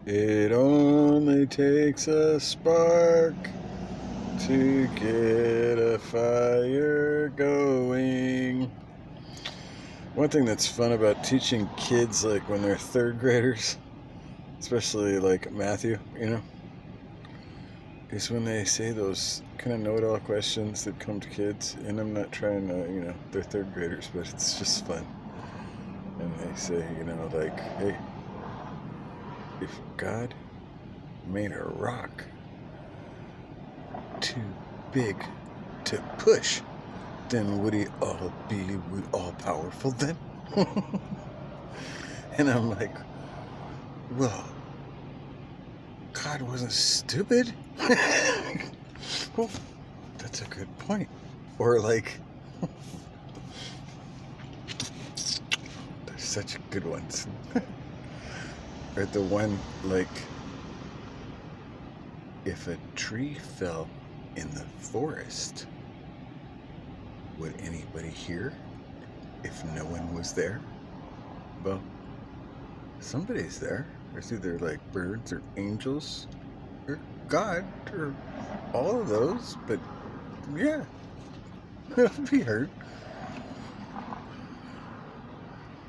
It only takes a spark to get a fire going. One thing that's fun about teaching kids, like when they're third graders, especially like Matthew, is when they say those kind of know-it-all questions that come to kids. And I'm not trying to, they're third graders, but it's just fun. And they say, like, hey, if God made a rock too big to push, then would he be all powerful then? And I'm like, well, God wasn't stupid. Well, that's a good point. Or like, there's such good ones. Or the one like, if a tree fell in the forest, would anybody hear if no one was there? Well, somebody's there. There's either like birds or angels or God or all of those, but yeah, it'll be heard.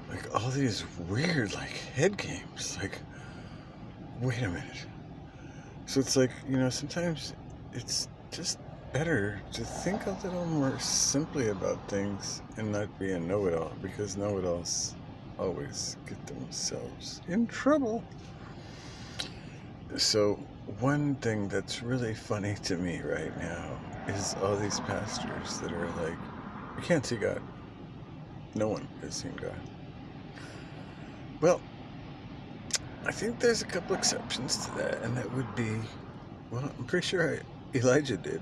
Like all these weird like head games. Like, wait a minute. So it's like, sometimes it's just better to think a little more simply about things and not be a know-it-all, because know-it-alls always get themselves in trouble. So one thing that's really funny to me right now is all these pastors that are like, you can't see God. No one has seen God. Well, I think there's a couple exceptions to that, and that would be, well, I'm pretty sure Elijah did.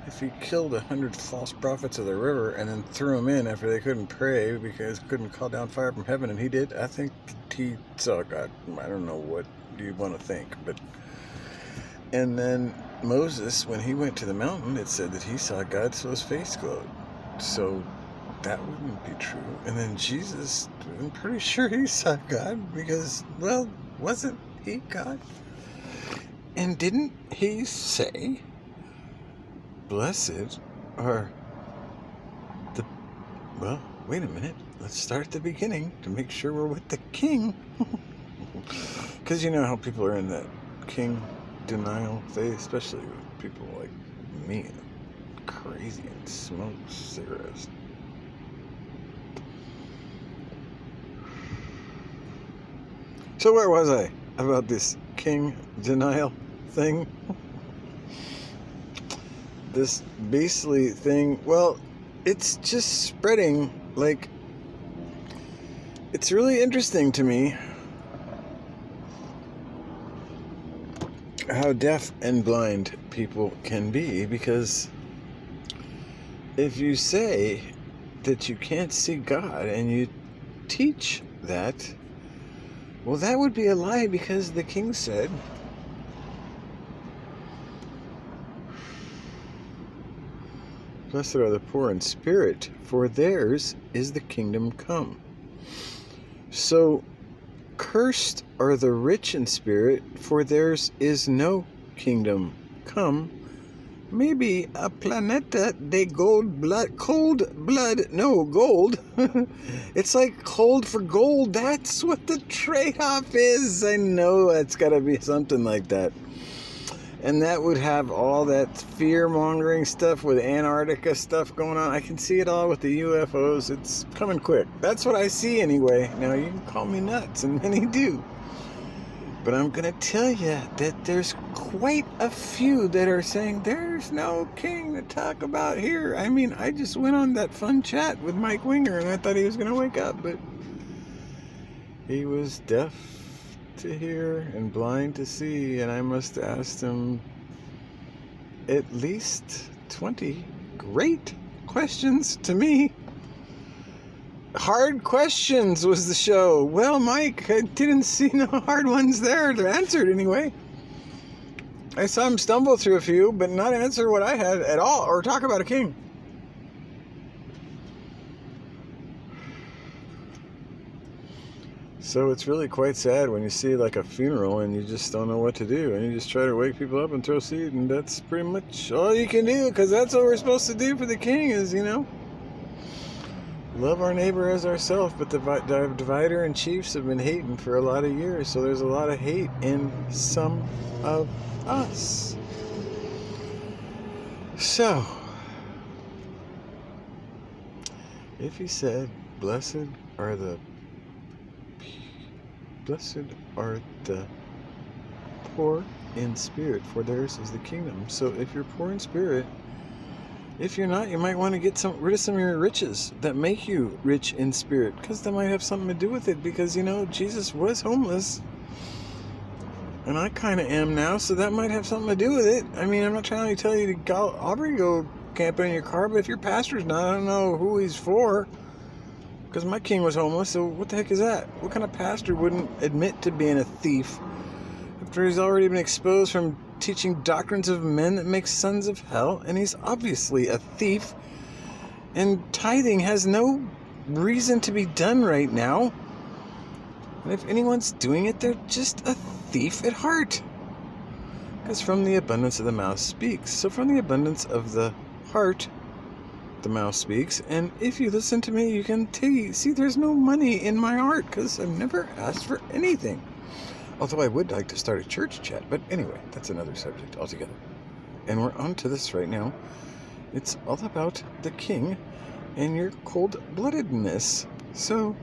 If he killed 100 false prophets of the river and then threw them in after they couldn't pray because couldn't call down fire from heaven, and he did, I think he saw God. I don't know what you want to think, but... And then Moses, when he went to the mountain, it said that he saw God, so his face glowed. So that wouldn't be true. And then Jesus, I'm pretty sure he saw God because, well, wasn't he God? And didn't he say, blessed are the... Well, wait a minute. Let's start at the beginning to make sure we're with the king. Because you know how people are in that king denial phase, especially with people like me, crazy and smoke cigarettes. So where was I about this king denial thing? This beastly thing, well, it's just spreading. Like, it's really interesting to me how deaf and blind people can be, because if you say that you can't see God and you teach that, well, that would be a lie, because the king said, blessed are the poor in spirit, for theirs is the kingdom come. So, cursed are the rich in spirit, for theirs is no kingdom come. Maybe a planeta de cold blood, no, gold. It's like cold for gold. That's what the trade-off is. I know it's got to be something like that. And that would have all that fear-mongering stuff with Antarctica stuff going on. I can see it all with the UFOs. It's coming quick. That's what I see anyway. Now, you can call me nuts, and many do. But I'm going to tell you that there's quite a few that are saying there's no king to talk about here. I mean, I just went on that fun chat with Mike Winger, and I thought he was going to wake up, but he was deaf to hear and blind to see, and I must have asked him at least 20 great questions to me. Hard questions was the show. Well, Mike, I didn't see no hard ones there to answer it anyway. I saw him stumble through a few, but not answer what I had at all, or talk about a king. So it's really quite sad when you see like a funeral and you just don't know what to do, and you just try to wake people up and throw seed, and that's pretty much all you can do, because that's what we're supposed to do for the king is, love our neighbor as ourselves. But the divider and chiefs have been hating for a lot of years, so there's a lot of hate in some of us. So, if he said, Blessed are the poor in spirit, for theirs is the kingdom. So if you're poor in spirit, if you're not, you might want to get rid of some of your riches that make you rich in spirit, because that might have something to do with it. Because, Jesus was homeless, and I kind of am now, so that might have something to do with it. I mean, I'm not trying to tell you to go camping in your car, but if your pastor's not, I don't know who he's for. Because my king was homeless, so what the heck is that? What kind of pastor wouldn't admit to being a thief after he's already been exposed from teaching doctrines of men that make sons of hell? And he's obviously a thief. And tithing has no reason to be done right now. And if anyone's doing it, they're just a thief at heart. Because from the abundance of the mouth speaks. So from the abundance of the heart, the mouth speaks. And if you listen to me, you can see there's no money in my heart, because I've never asked for anything. Although I would like to start a church chat, but anyway, that's another subject altogether. And we're on to this right now. It's all about the king and your cold-bloodedness. So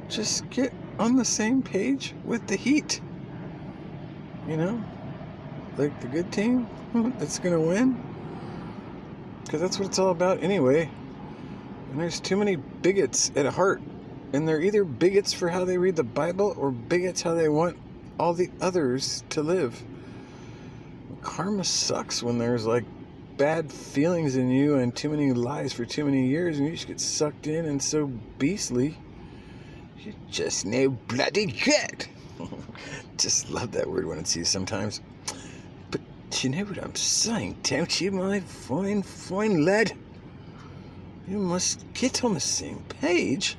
just get on the same page with the heat. Like the good team that's going to win. Because that's what it's all about anyway. And there's too many bigots at heart. And they're either bigots for how they read the Bible, or bigots how they want all the others to live. Karma sucks when there's like bad feelings in you and too many lies for too many years, and you just get sucked in and so beastly. You're just no bloody good. Just love that word when it's used sometimes. But you know what I'm saying, don't you, my fine lad? You must get on the same page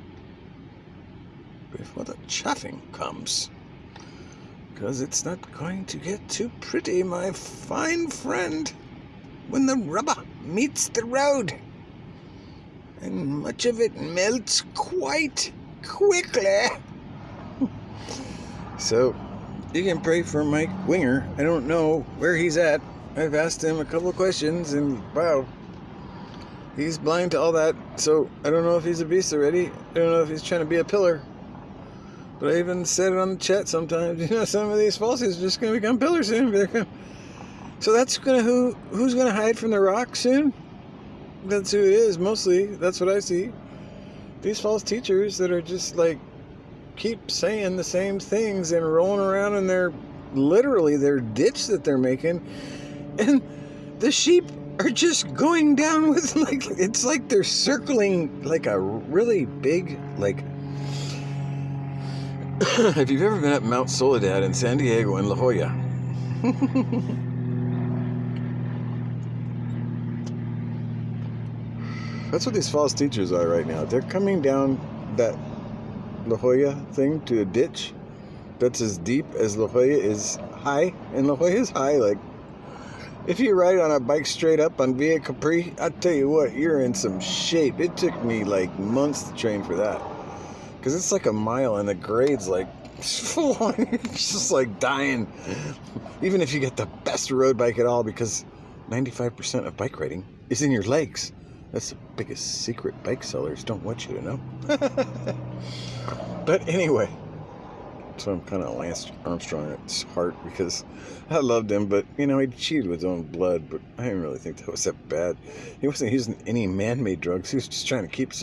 before the chaffing comes. Because it's not going to get too pretty, my fine friend, when the rubber meets the road. And much of it melts quite quickly. So, you can pray for Mike Winger. I don't know where he's at. I've asked him a couple of questions, and wow, he's blind to all that. So, I don't know if he's a beast already. I don't know if he's trying to be a pillar. But I even said it on the chat sometimes. Some of these falsies are just going to become pillars soon. So that's who's going to hide from the rock soon? That's who it is, mostly. That's what I see. These false teachers that are just like keep saying the same things and rolling around in their ditch that they're making. And the sheep are just going down with it's like they're circling like a really big, if you've ever been at Mount Soledad in San Diego in La Jolla, that's what these false teachers are right now. They're coming down that La Jolla thing to a ditch that's as deep as La Jolla is high, and La Jolla is high. Like, if you ride on a bike straight up on Via Capri, I tell you what, you're in some shape. It took me months to train for that. Because it's like a mile and the grade's full on. You're just dying. Even if you get the best road bike at all, because 95% of bike riding is in your legs. That's the biggest secret bike sellers don't want you to know. But anyway, so I'm kind of Lance Armstrong at heart, because I loved him, but he cheated with his own blood. But I didn't really think that was that bad. He wasn't using any man-made drugs. He was just trying to keep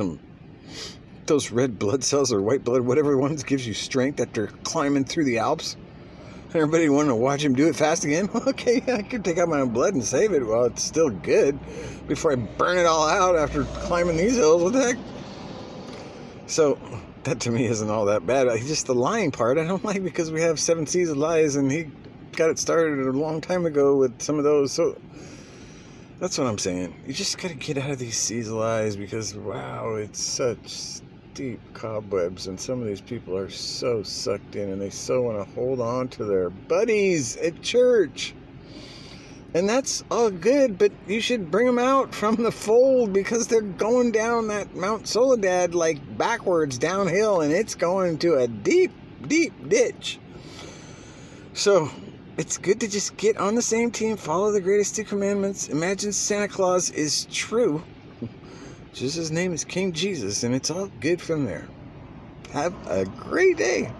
those red blood cells or white blood, whatever ones gives you strength after climbing through the Alps. Everybody wanted to watch him do it fast again. Okay, I could take out my own blood and save it while it's still good before I burn it all out after climbing these hills. What the heck? So that to me isn't all that bad. Just the lying part I don't like, because we have 7 C's of lies, and he got it started a long time ago with some of those. So that's what I'm saying. You just got to get out of these C's of lies, because wow, it's such deep cobwebs, and some of these people are so sucked in, and they so want to hold on to their buddies at church. And that's all good, but you should bring them out from the fold, because they're going down that Mount Soledad like backwards downhill, and it's going to a deep, deep ditch. So it's good to just get on the same team, follow the greatest 2 commandments, imagine Santa Claus is true, just his name is King Jesus, and it's all good from there. Have a great day.